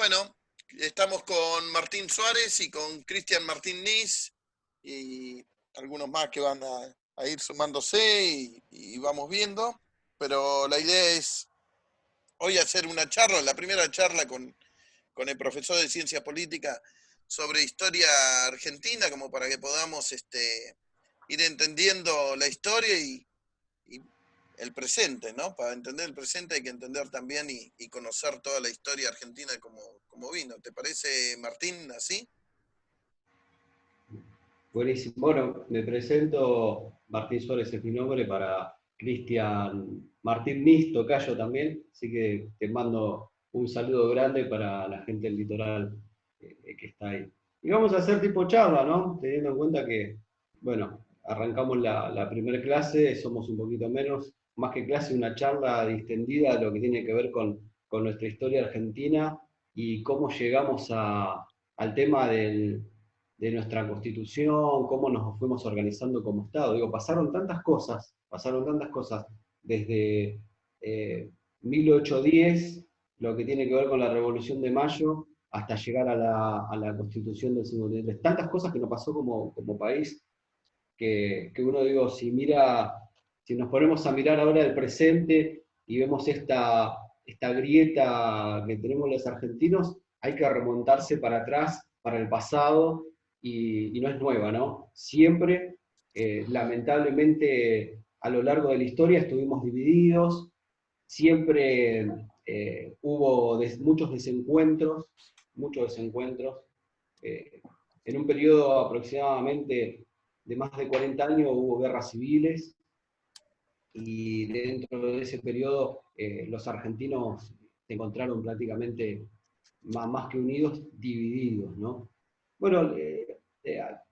Bueno, estamos con Martín Suárez y con Cristian Martín Nis y algunos más que van a ir sumándose y vamos viendo. Pero la idea es hoy hacer una charla, la primera charla con el profesor de Ciencia Política sobre historia argentina, como para que podamos ir entendiendo la historia y el presente, ¿no? Para entender el presente hay que entender también y conocer toda la historia argentina como vino. ¿Te parece, Martín, así? Buenísimo. Bueno, me presento, Martín Suárez es mi nombre, para Cristian Martín Nis, tocayo también, así que te mando un saludo grande para la gente del litoral que está ahí. Y vamos a hacer tipo charla, ¿no? Teniendo en cuenta que, bueno, arrancamos la primera clase, somos un poquito menos, más que clase, una charla distendida de lo que tiene que ver con nuestra historia argentina y cómo llegamos al tema de nuestra constitución, cómo nos fuimos organizando como Estado. Digo, pasaron tantas cosas desde 1810, lo que tiene que ver con la Revolución de Mayo, hasta llegar a la Constitución del 53. Tantas cosas que nos pasó como país, que uno, digo, si nos ponemos a mirar ahora el presente y vemos esta grieta que tenemos los argentinos, hay que remontarse para atrás, para el pasado, y no es nueva, ¿no? Siempre, lamentablemente, a lo largo de la historia estuvimos divididos, siempre hubo muchos desencuentros. Eh, en un periodo aproximadamente de más de 40 años hubo guerras civiles, y dentro de ese periodo los argentinos se encontraron prácticamente más que unidos, divididos, ¿no? Bueno,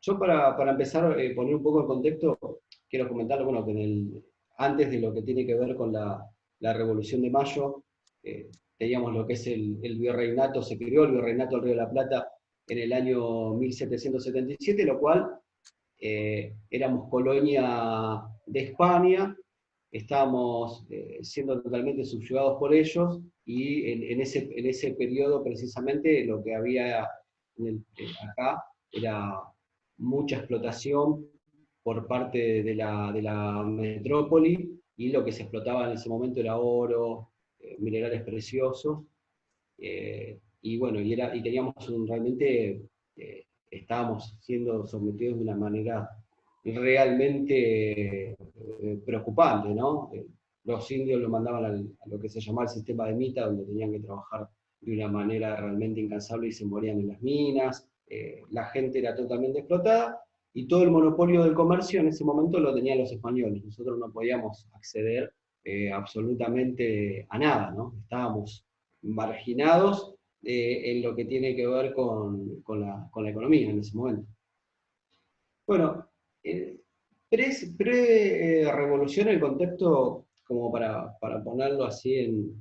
yo para empezar, poner un poco el contexto, quiero comentar, bueno, que antes de lo que tiene que ver con la Revolución de Mayo, teníamos lo que es el virreinato, se creó el virreinato del Río de la Plata en el año 1777, lo cual éramos colonia de España, estábamos siendo totalmente subyugados por ellos, y en ese periodo precisamente lo que había acá era mucha explotación por parte de la metrópoli, y lo que se explotaba en ese momento era oro, minerales preciosos, y bueno, y teníamos realmente, estábamos siendo sometidos de una manera realmente preocupante, ¿no? Los indios lo mandaban a lo que se llamaba el sistema de Mita, donde tenían que trabajar de una manera realmente incansable y se morían en las minas, la gente era totalmente explotada, y todo el monopolio del comercio en ese momento lo tenían los españoles. Nosotros no podíamos acceder absolutamente a nada, ¿no? Estábamos marginados en lo que tiene que ver con la economía en ese momento. Bueno, pre-revolución, el contexto, como para ponerlo así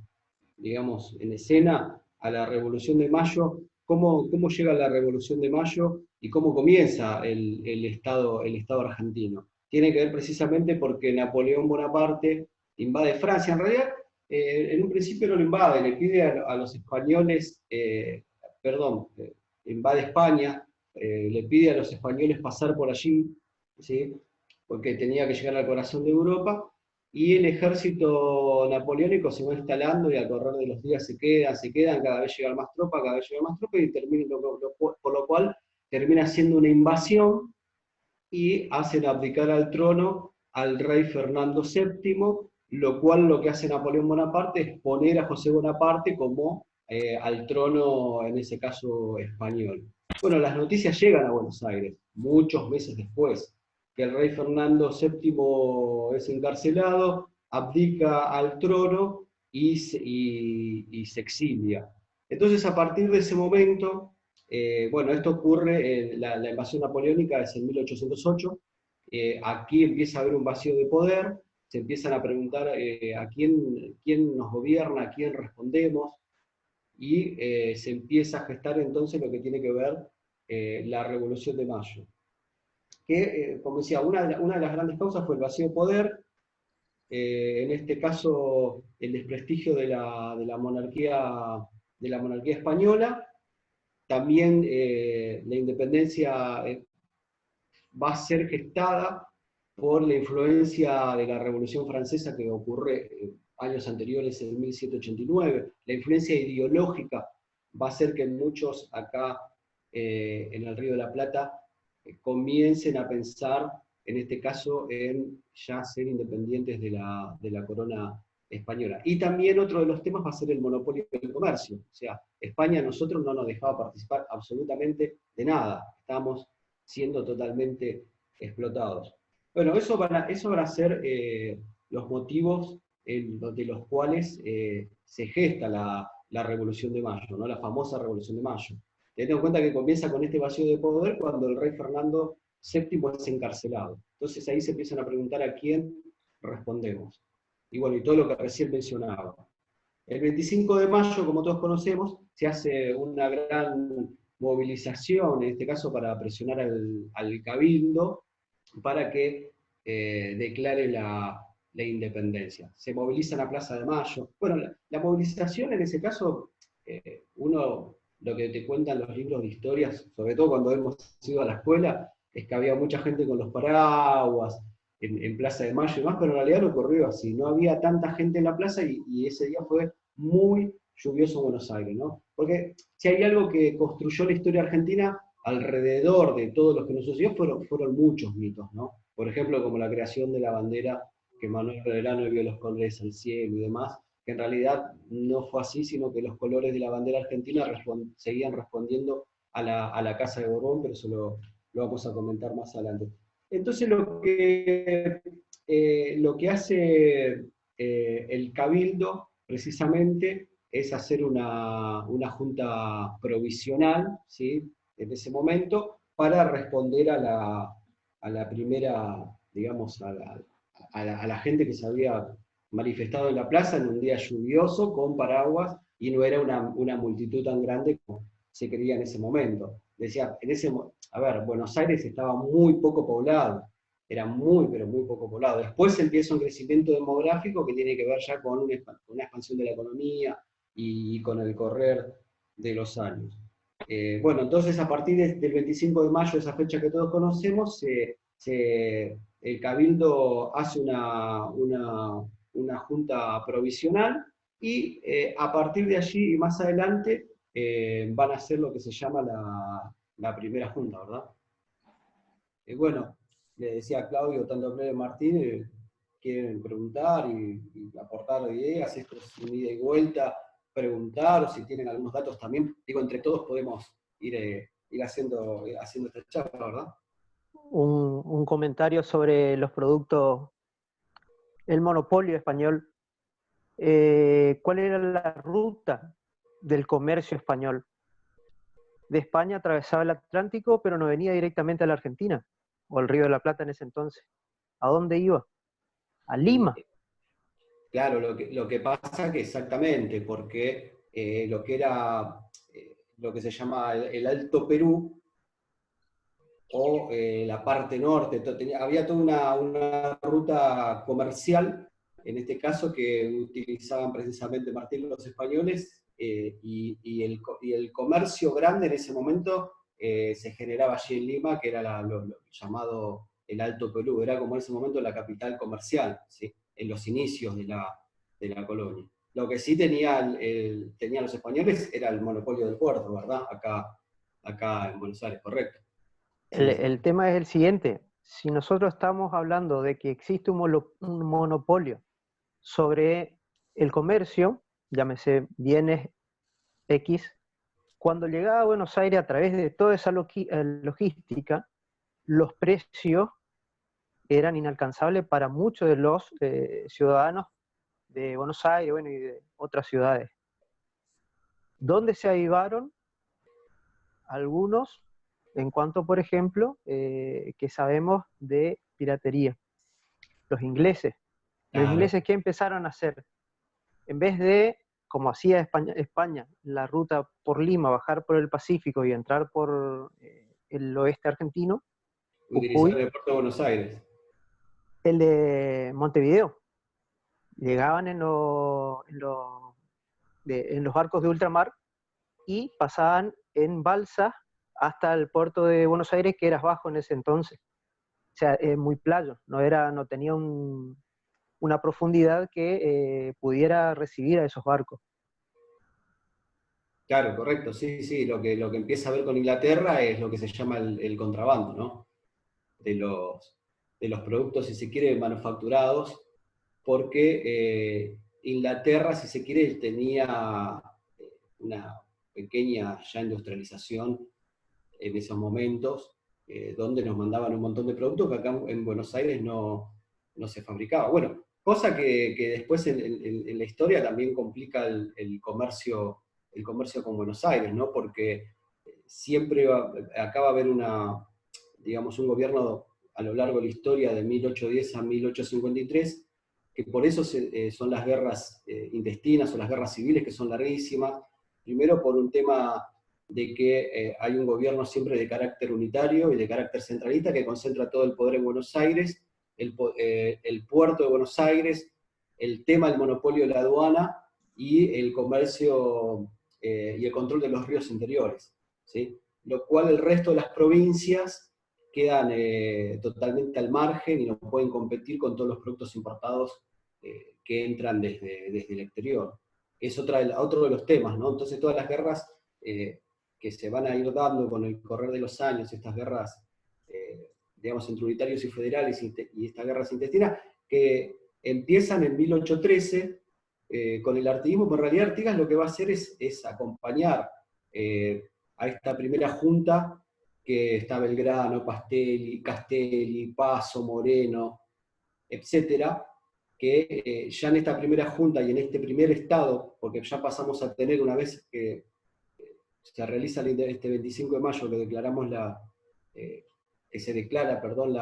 digamos, en escena, a la Revolución de Mayo, cómo llega la Revolución de Mayo y cómo comienza el Estado argentino. Tiene que ver precisamente porque Napoleón Bonaparte invade Francia. En realidad, en un principio no lo invade, le pide a los españoles, invade España, le pide a los españoles pasar por allí, ¿sí? Porque tenía que llegar al corazón de Europa, y el ejército napoleónico se va instalando, y al correr de los días se quedan, cada vez llegan más tropas, y por lo cual termina siendo una invasión, y hacen abdicar al trono al rey Fernando VII, lo cual lo que hace Napoleón Bonaparte es poner a José Bonaparte como al trono, en ese caso español. Bueno, las noticias llegan a Buenos Aires muchos meses después, que el rey Fernando VII es encarcelado, abdica al trono y se exilia. Entonces, a partir de ese momento, bueno, esto ocurre, la invasión napoleónica es en 1808, aquí empieza a haber un vacío de poder, se empiezan a preguntar a quién nos gobierna, a quién respondemos, y se empieza a gestar entonces lo que tiene que ver la Revolución de Mayo. Que, como decía, una de las grandes causas fue el vacío de poder, en este caso el desprestigio de la monarquía de la monarquía española. También la independencia va a ser gestada por la influencia de la Revolución Francesa que ocurre años anteriores, en 1789. La influencia ideológica va a hacer que muchos acá en el Río de la Plata comiencen a pensar, en este caso, en ya ser independientes de la corona española. Y también otro de los temas va a ser el monopolio del comercio. O sea, España a nosotros no nos dejaba participar absolutamente de nada. Estábamos siendo totalmente explotados. Bueno, eso van a ser los motivos de los cuales se gesta la Revolución de Mayo, ¿no? La famosa Revolución de Mayo. Teniendo en cuenta que comienza con este vacío de poder cuando el rey Fernando VII es encarcelado. Entonces ahí se empiezan a preguntar a quién respondemos. Y bueno, y todo lo que recién mencionaba. El 25 de mayo, como todos conocemos, se hace una gran movilización, en este caso para presionar al Cabildo, para que declare la independencia. Se moviliza en la Plaza de Mayo. Bueno, la movilización en ese caso, uno, lo que te cuentan los libros de historias, sobre todo cuando hemos ido a la escuela, es que había mucha gente con los paraguas, en Plaza de Mayo y más, pero en realidad no ocurrió así. No había tanta gente en la plaza y ese día fue muy lluvioso en Buenos Aires, ¿no? Porque si hay algo que construyó la historia argentina, alrededor de todos los que nos sucedió fueron muchos mitos, ¿no? Por ejemplo, como la creación de la bandera, que Manuel Belgrano vio los colores al cielo y demás, que en realidad no fue así, sino que los colores de la bandera argentina seguían respondiendo a la Casa de Borbón, pero eso lo vamos a comentar más adelante. Entonces lo que hace el Cabildo precisamente es hacer una junta provisional, ¿sí? En ese momento, para responder a la primera, digamos, a la gente que se había manifestado en la plaza en un día lluvioso, con paraguas, y no era una multitud tan grande como se creía en ese momento. Decía, a ver, Buenos Aires estaba muy poco poblado, era muy, pero muy poco poblado. Después empieza un crecimiento demográfico que tiene que ver ya con una expansión de la economía y con el correr de los años. Bueno, entonces a partir del 25 de mayo, esa fecha que todos conocemos, el Cabildo hace una junta provisional y a partir de allí y más adelante van a hacer lo que se llama la primera junta, ¿verdad? Bueno, le decía a Claudio, tanto a Claudio Martín, quieren preguntar y aportar ideas, esto es un ida y vuelta, preguntar, o si tienen algunos datos también, digo, entre todos podemos ir haciendo esta charla, ¿verdad? Un comentario sobre los productos, el monopolio español. ¿Cuál era la ruta del comercio español? De España atravesaba el Atlántico, pero no venía directamente a la Argentina, o al Río de la Plata en ese entonces. ¿A dónde iba? A Lima. Claro, lo que pasa que exactamente, porque lo que era, lo que se llama el Alto Perú, o la parte norte, había toda una ruta comercial, en este caso, que utilizaban precisamente Martín los españoles, y el comercio grande en ese momento se generaba allí en Lima, que era lo llamado el Alto Perú, era como en ese momento la capital comercial, ¿sí? En los inicios de la colonia. Lo que sí tenían los españoles era el monopolio del puerto, ¿verdad? Acá en Buenos Aires, correcto. El tema es el siguiente. Si nosotros estamos hablando de que existe un monopolio sobre el comercio, llámese bienes X, cuando llegaba a Buenos Aires a través de toda esa logística, los precios eran inalcanzables para muchos de los ciudadanos de Buenos Aires, bueno, y de otras ciudades. ¿Dónde se avivaron? Algunos, en cuanto, por ejemplo, que sabemos de piratería. Los ingleses. Los Claro. ingleses, ¿qué empezaron a hacer? En vez de, como hacía España, la ruta por Lima, bajar por el Pacífico y entrar por el oeste argentino, Utilizar Jujuy, el puerto de Buenos Aires. el de Montevideo. Llegaban en los barcos de ultramar y pasaban en balsa hasta el puerto de Buenos Aires, que era bajo en ese entonces. O sea, muy playo, no tenía una profundidad que pudiera recibir a esos barcos. Claro, correcto, sí, sí, lo que empieza a ver con Inglaterra es lo que se llama el contrabando, ¿no? De los productos, si se quiere, manufacturados, porque Inglaterra, si se quiere, tenía una pequeña ya industrialización en esos momentos, donde nos mandaban un montón de productos que acá en Buenos Aires no se fabricaba. Bueno, cosa que después en la historia también complica el comercio con Buenos Aires, ¿no? Porque siempre acaba a haber digamos, un gobierno a lo largo de la historia de 1810 a 1853, que por eso son las guerras intestinas o las guerras civiles, que son larguísimas. Primero por un tema de que hay un gobierno siempre de carácter unitario y de carácter centralista que concentra todo el poder en Buenos Aires, el puerto de Buenos Aires, el tema del monopolio de la aduana y el comercio y el control de los ríos interiores, ¿sí? Lo cual el resto de las provincias quedan totalmente al margen y no pueden competir con todos los productos importados que entran desde el exterior. Es otro de los temas, ¿no? Entonces todas las guerras que se van a ir dando con el correr de los años, estas guerras, digamos, entre unitarios y federales y estas guerras intestinas, que empiezan en 1813 con el artiguismo, pero en realidad Artigas lo que va a hacer es acompañar a esta primera junta que está Belgrano, Castelli, Paso, Moreno, etcétera, que ya en esta primera junta y en este primer estado, porque ya pasamos a tener una vez que se realiza este 25 de mayo, que declaramos que se declara, perdón,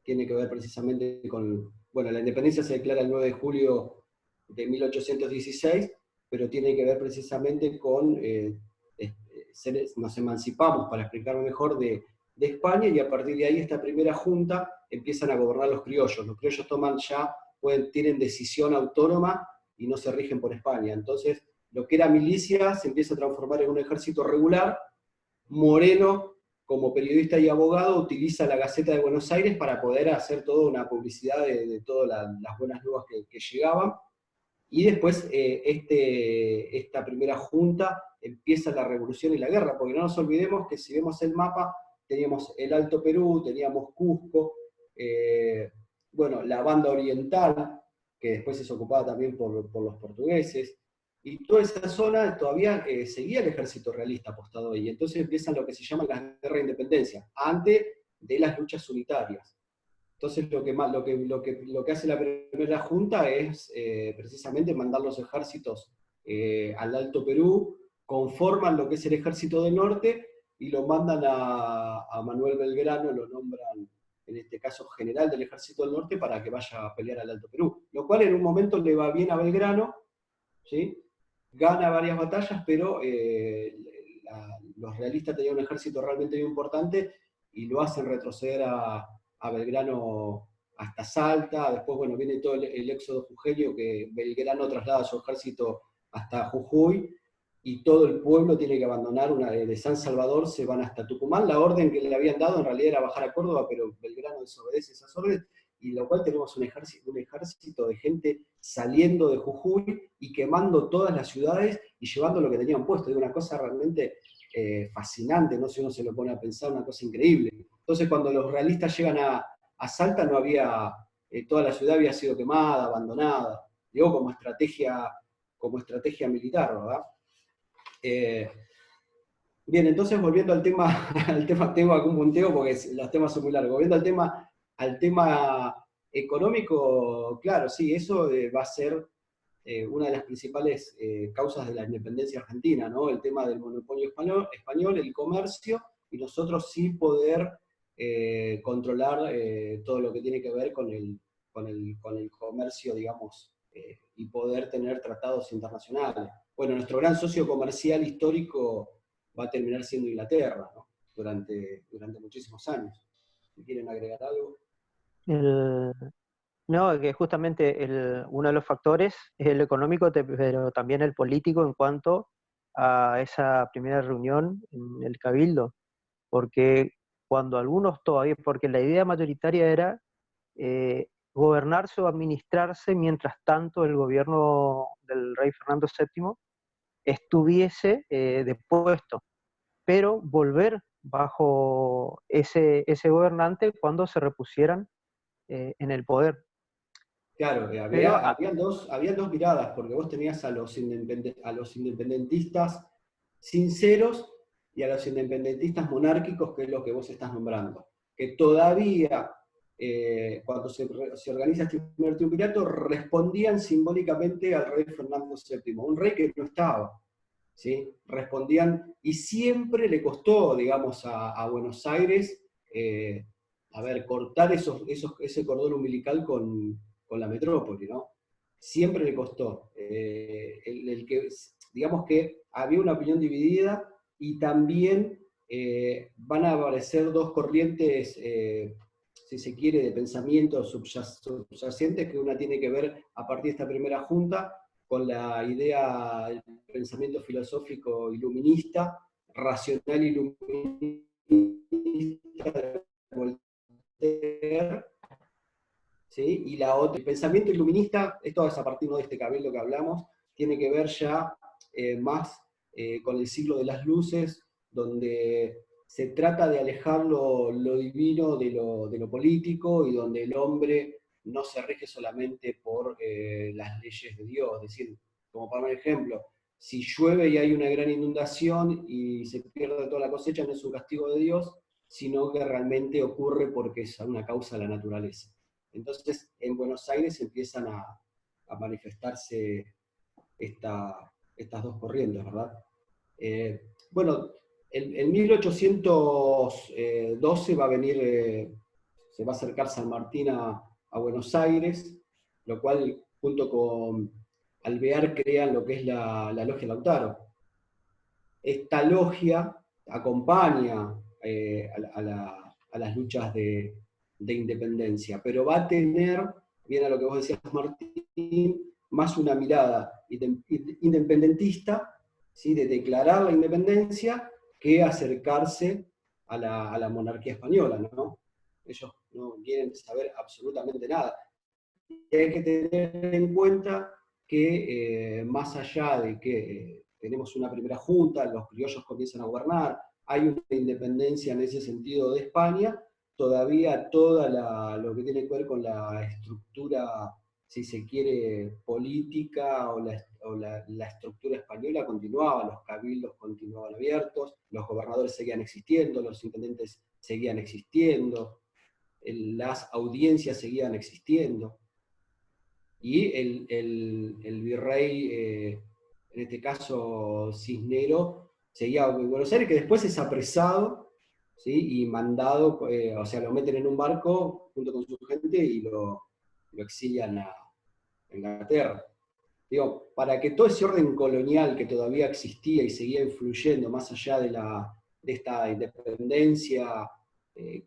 tiene que ver precisamente con, bueno, la independencia se declara el 9 de julio de 1816, pero tiene que ver precisamente con, nos emancipamos, para explicarlo mejor, de España, y a partir de ahí esta primera junta empiezan a gobernar los criollos toman tienen decisión autónoma y no se rigen por España. Entonces, lo que era milicia se empieza a transformar en un ejército regular. Moreno, como periodista y abogado, utiliza la Gaceta de Buenos Aires para poder hacer toda una publicidad de todas las buenas nuevas que llegaban. Y después esta primera junta empieza la revolución y la guerra, porque no nos olvidemos que si vemos el mapa, teníamos el Alto Perú, teníamos Cusco, bueno, la banda oriental, que después es ocupada también por los portugueses, y toda esa zona todavía seguía el ejército realista apostado ahí. Entonces empiezan lo que se llama las guerras de independencia, antes de las luchas unitarias. Entonces lo que hace la primera junta es precisamente mandar los ejércitos al Alto Perú, conforman lo que es el ejército del norte y lo mandan a Manuel Belgrano, lo nombran en este caso general del ejército del norte para que vaya a pelear al Alto Perú. Lo cual en un momento le va bien a Belgrano, ¿sí? Gana varias batallas, pero los realistas tenían un ejército realmente muy importante y lo hacen retroceder a Belgrano hasta Salta. Después, bueno, viene todo el éxodo jujeño, que Belgrano traslada su ejército hasta Jujuy, y todo el pueblo tiene que abandonar, de San Salvador se van hasta Tucumán. La orden que le habían dado en realidad era bajar a Córdoba, pero Belgrano desobedece esas órdenes, y lo cual tenemos un ejército de gente saliendo de Jujuy y quemando todas las ciudades y llevando lo que tenían puesto. Es una cosa realmente fascinante, ¿no? Si uno se lo pone a pensar, una cosa increíble. Entonces, cuando los realistas llegan a Salta, no había, toda la ciudad había sido quemada, abandonada, digo, como estrategia militar, ¿verdad? Bien, entonces volviendo al tema, tengo algún punteo porque los temas son muy largos. Volviendo al tema económico, claro, sí, eso va a ser una de las principales causas de la independencia argentina, ¿no? El tema del monopolio español, el comercio, y nosotros sí poder controlar todo lo que tiene que ver con el comercio, digamos, y poder tener tratados internacionales. Bueno, nuestro gran socio comercial histórico va a terminar siendo Inglaterra, ¿no? Durante muchísimos años. Si quieren agregar algo. No, que justamente uno de los factores es el económico, pero también el político en cuanto a esa primera reunión en el Cabildo, porque cuando algunos todavía, porque la idea mayoritaria era gobernarse o administrarse mientras tanto el gobierno del rey Fernando VII estuviese depuesto, pero volver bajo ese gobernante cuando se repusieran en el poder. Claro, Pero habían dos miradas, porque vos tenías a los independentistas sinceros y a los independentistas monárquicos, que es lo que vos estás nombrando. Que todavía, cuando se organiza este primer triunvirato, respondían simbólicamente al rey Fernando VII, un rey que no estaba. ¿Sí? Respondían, y siempre le costó, digamos, a Buenos Aires, cortar ese cordón umbilical con la metrópoli, ¿no? Siempre le costó. Digamos que había una opinión dividida y también van a aparecer dos corrientes, si se quiere, de pensamiento subyacentes, que una tiene que ver a partir de esta primera junta con la idea del pensamiento filosófico iluminista, racional iluminista de Voltaire, ¿sí? Y la otra, el pensamiento iluminista, esto es a partir de este cabildo que hablamos, tiene que ver ya más con el siglo de las luces, donde se trata de alejar lo divino de lo político y donde el hombre no se rige solamente por las leyes de Dios. Es decir, como para un ejemplo, si llueve y hay una gran inundación y se pierde toda la cosecha, no es un castigo de Dios, sino que realmente ocurre porque es una causa de la naturaleza. Entonces, en Buenos Aires empiezan a manifestarse estas dos corrientes, ¿verdad? Bueno, en 1812 va a venir, se va a acercar San Martín a Buenos Aires, lo cual junto con Alvear crean lo que es la Logia Lautaro. Esta logia acompaña a las luchas de independencia, pero va a tener, bien a lo que vos decías, Martín, más una mirada independentista, ¿sí? De declarar la independencia, que acercarse a la monarquía española, ¿no? Ellos no quieren saber absolutamente nada. Y hay que tener en cuenta que más allá de que tenemos una primera junta, los criollos comienzan a gobernar, hay una independencia en ese sentido de España, todavía lo que tiene que ver con la estructura, si se quiere, política o la estructura española continuaba, los cabildos continuaban abiertos, los gobernadores seguían existiendo, los intendentes seguían existiendo, las audiencias seguían existiendo. Y el virrey, en este caso Cisnero, seguía en Buenos Aires, que después es apresado, ¿sí? Y mandado, o sea, lo meten en un barco junto con su gente y lo exilian a Inglaterra. Digo, para que todo ese orden colonial que todavía existía y seguía influyendo más allá de esta independencia que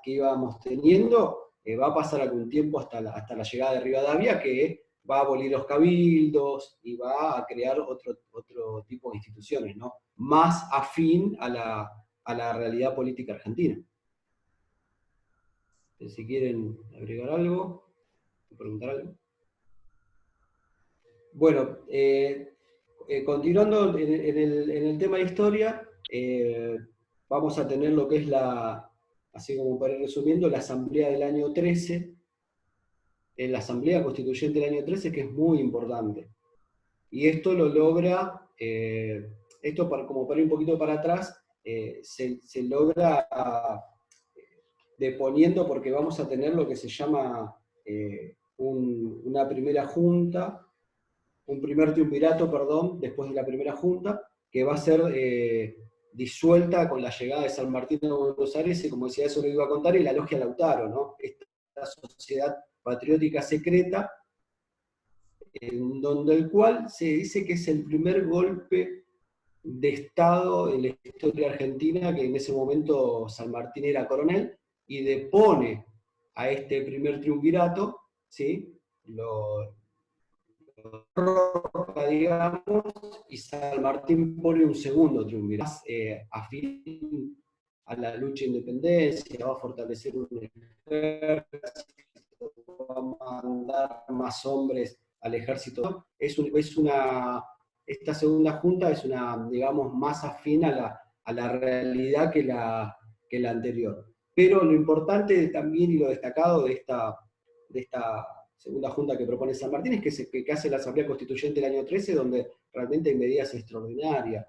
íbamos teniendo, va a pasar algún tiempo hasta la llegada de Rivadavia, que va a abolir los cabildos y va a crear otro tipo de instituciones, ¿no? Más afín a la realidad política argentina. Si quieren agregar algo, preguntar algo. Bueno, continuando en el tema de historia, vamos a tener lo que es así como para ir resumiendo, la Asamblea del año 13, la Asamblea Constituyente del año 13, que es muy importante. Y esto lo logra, como para ir un poquito para atrás, se logra deponiendo, porque vamos a tener lo que se llama una primera junta, un primer triunvirato, perdón, después de la primera junta, que va a ser disuelta con la llegada de San Martín de Buenos Aires, y como decía, eso lo iba a contar, y la Logia Lautaro, ¿no? Esta sociedad patriótica secreta, en donde el cual se dice que es el primer golpe de Estado en la historia argentina, que en ese momento San Martín era coronel, y depone a este primer triunvirato, ¿sí? Lo arroja, digamos, y San Martín pone un segundo triunvirato, más afín a la lucha de independencia, va a fortalecer un ejército, va a mandar más hombres al ejército. Esta segunda junta es una, digamos, más afín a la realidad que la anterior. Pero lo importante también y lo destacado de esta segunda junta que propone San Martín es que hace la Asamblea Constituyente el año 13, donde realmente hay medidas extraordinarias,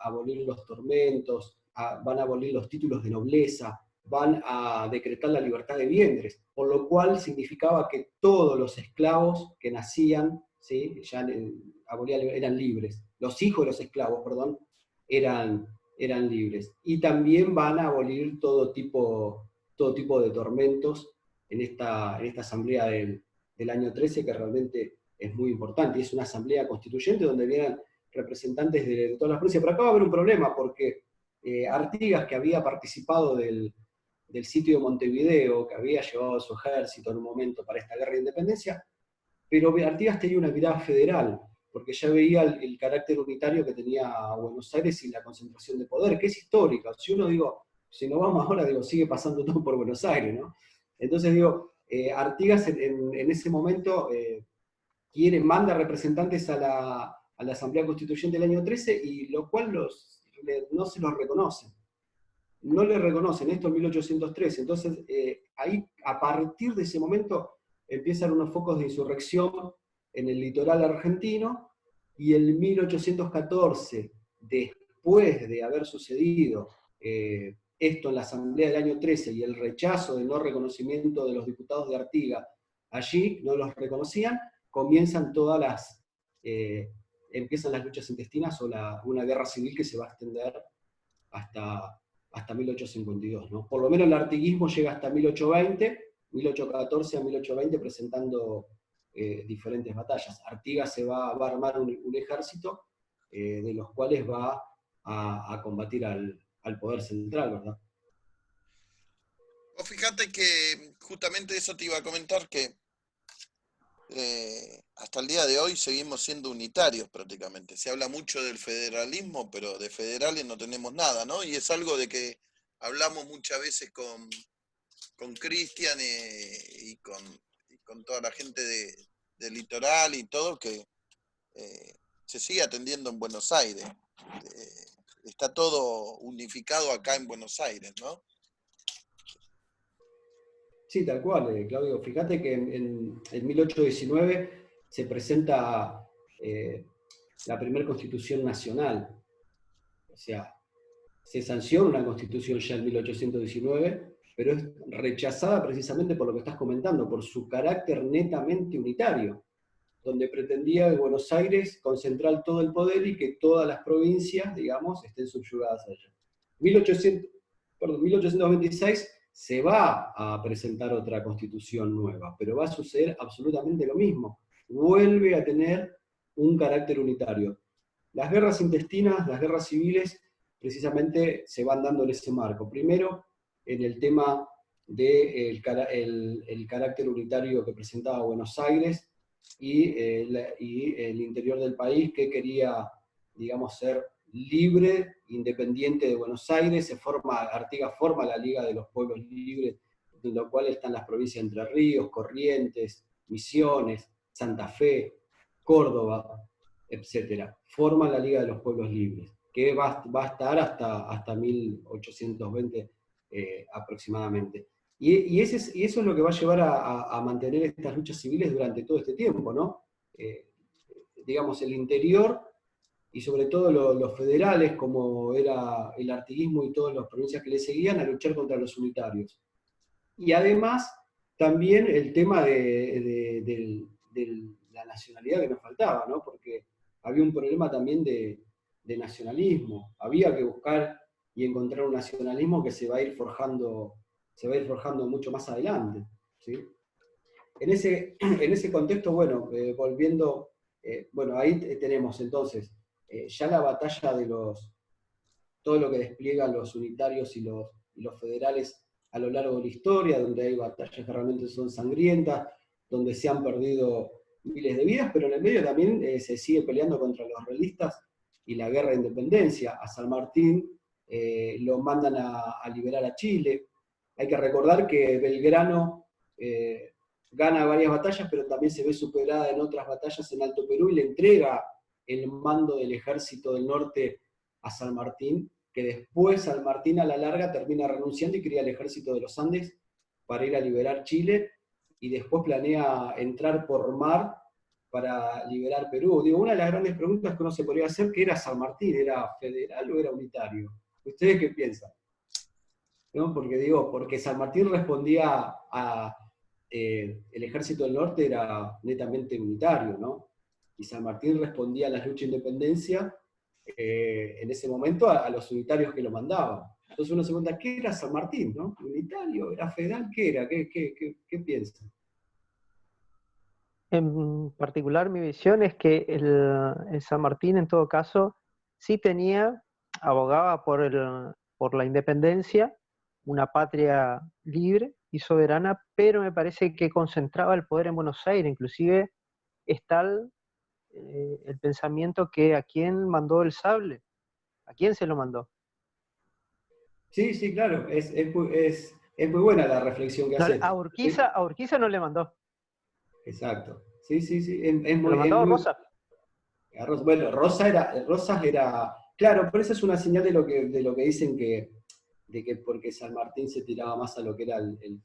abolir los tormentos, van a abolir los títulos de nobleza, van a decretar la libertad de vientres, por lo cual significaba que todos los esclavos que nacían, ¿sí? Ya eran libres, los hijos de los esclavos, perdón, eran libres. Y también van a abolir todo tipo de tormentos en esta asamblea del año 13, que realmente es muy importante, y es una asamblea constituyente donde vienen representantes de todas las provincias. Pero acá va a haber un problema, porque Artigas, que había participado del sitio de Montevideo, que había llevado a su ejército en un momento para esta guerra de independencia, pero Artigas tenía una mirada federal, porque ya veía el carácter unitario que tenía Buenos Aires y la concentración de poder, que es histórica. Si uno, si nos vamos ahora, sigue pasando todo por Buenos Aires, ¿no? Entonces, Artigas en ese momento manda representantes a la Asamblea Constituyente del año 13, y lo cual no se los reconocen. No le reconocen, esto en 1813. Entonces, ahí, a partir de ese momento, empiezan unos focos de insurrección en el litoral argentino, y en 1814, después de haber sucedido esto en la Asamblea del año 13 y el rechazo del no reconocimiento de los diputados de Artigas, allí no los reconocían, empiezan las luchas intestinas o una guerra civil que se va a extender hasta 1852, ¿no? Por lo menos el artiguismo llega hasta 1814 a 1820 presentando diferentes batallas. Artigas se va a armar un ejército de los cuales va a combatir al poder central, ¿verdad? Vos fíjate que justamente eso te iba a comentar, que hasta el día de hoy seguimos siendo unitarios prácticamente. Se habla mucho del federalismo, pero de federales no tenemos nada, ¿no? Y es algo de que hablamos muchas veces con Cristian y con toda la gente del litoral y todo, que se sigue atendiendo en Buenos Aires. Está todo unificado acá en Buenos Aires, ¿no? Sí, tal cual, Claudio. Fíjate que en 1819 se presenta la primera Constitución Nacional. O sea, se sanciona una Constitución ya en 1819, pero es rechazada precisamente por lo que estás comentando, por su carácter netamente unitario, donde pretendía que Buenos Aires concentrar todo el poder y que todas las provincias, digamos, estén subyugadas a ella. 1826 se va a presentar otra constitución nueva, pero va a suceder absolutamente lo mismo. Vuelve a tener un carácter unitario. Las guerras intestinas, las guerras civiles, precisamente se van dando en ese marco. Primero, en el tema del el carácter unitario que presentaba Buenos Aires y el interior del país, que quería, digamos, ser libre, independiente de Buenos Aires. Artigas forma la Liga de los Pueblos Libres, en lo cual están las provincias de Entre Ríos, Corrientes, Misiones, Santa Fe, Córdoba, etc. Forma la Liga de los Pueblos Libres, que va a estar hasta 1820 aproximadamente. Y eso es lo que va a llevar a mantener estas luchas civiles durante todo este tiempo, ¿no? Digamos, el interior, y sobre todo los federales, como era el artiguismo y todas las provincias que le seguían, a luchar contra los unitarios. Y además, también el tema de la nacionalidad que nos faltaba, ¿no? Porque había un problema también de nacionalismo. Había que buscar y encontrar un nacionalismo que se va a ir forjando mucho más adelante, ¿sí? En ese contexto, bueno, volviendo, bueno, ahí tenemos entonces ya la batalla de todo lo que despliegan los unitarios y los federales a lo largo de la historia, donde hay batallas que realmente son sangrientas, donde se han perdido miles de vidas, pero en el medio también se sigue peleando contra los realistas y la guerra de independencia. A San Martín lo mandan a liberar a Chile. Hay que recordar que Belgrano gana varias batallas, pero también se ve superada en otras batallas en Alto Perú y le entrega el mando del ejército del norte a San Martín, que después San Martín a la larga termina renunciando y crea el ejército de los Andes para ir a liberar Chile, y después planea entrar por mar para liberar Perú. Digo, una de las grandes preguntas que uno se podría hacer, ¿qué era San Martín? ¿Era federal o era unitario? ¿Ustedes qué piensan? ¿No? Porque San Martín respondía a... el ejército del norte era netamente unitario, ¿no? Y San Martín respondía a las luchas de independencia en ese momento a los unitarios que lo mandaban. Entonces uno se pregunta, ¿qué era San Martín? ¿No? ¿Unitario? ¿Era federal? ¿Qué era? ¿Qué piensan? En particular, mi visión es que el San Martín, en todo caso, sí abogaba por la independencia, una patria libre y soberana, pero me parece que concentraba el poder en Buenos Aires. Inclusive es tal el pensamiento que ¿a quién mandó el sable? ¿A quién se lo mandó? Sí, sí, claro, es muy buena la reflexión que No, haces. A Urquiza no le mandó, Exacto. Sí, sí, sí, es se lo muy, es mandó a muy... Rosa. Bueno, Rosas era, claro, pero esa es una señal de lo que dicen de que porque San Martín se tiraba más a lo que era el